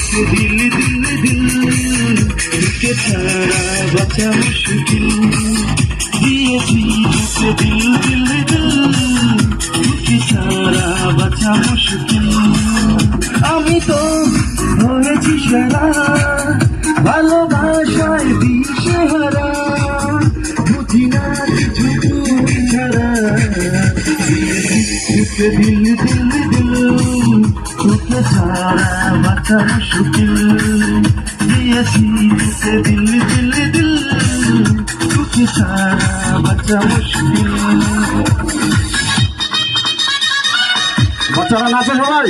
दिल दिल दिल तुझे सारा बचा मुश्किल दिएছি तुझे दिल दिल दिल तुझे सारा बचा मुश्किल আমি তো হয়েছি সারা ভালোবাসায় দিশেহারা বুঝি না কিছু তুই ছাড়া तुझे दिल दिल दिल तुझे सारा बचा मुश्किल दिएছি तुझे दिल दिल दिल तुझे सारा बचा मुश्किल। বাচ্চারা নাচো সবাই।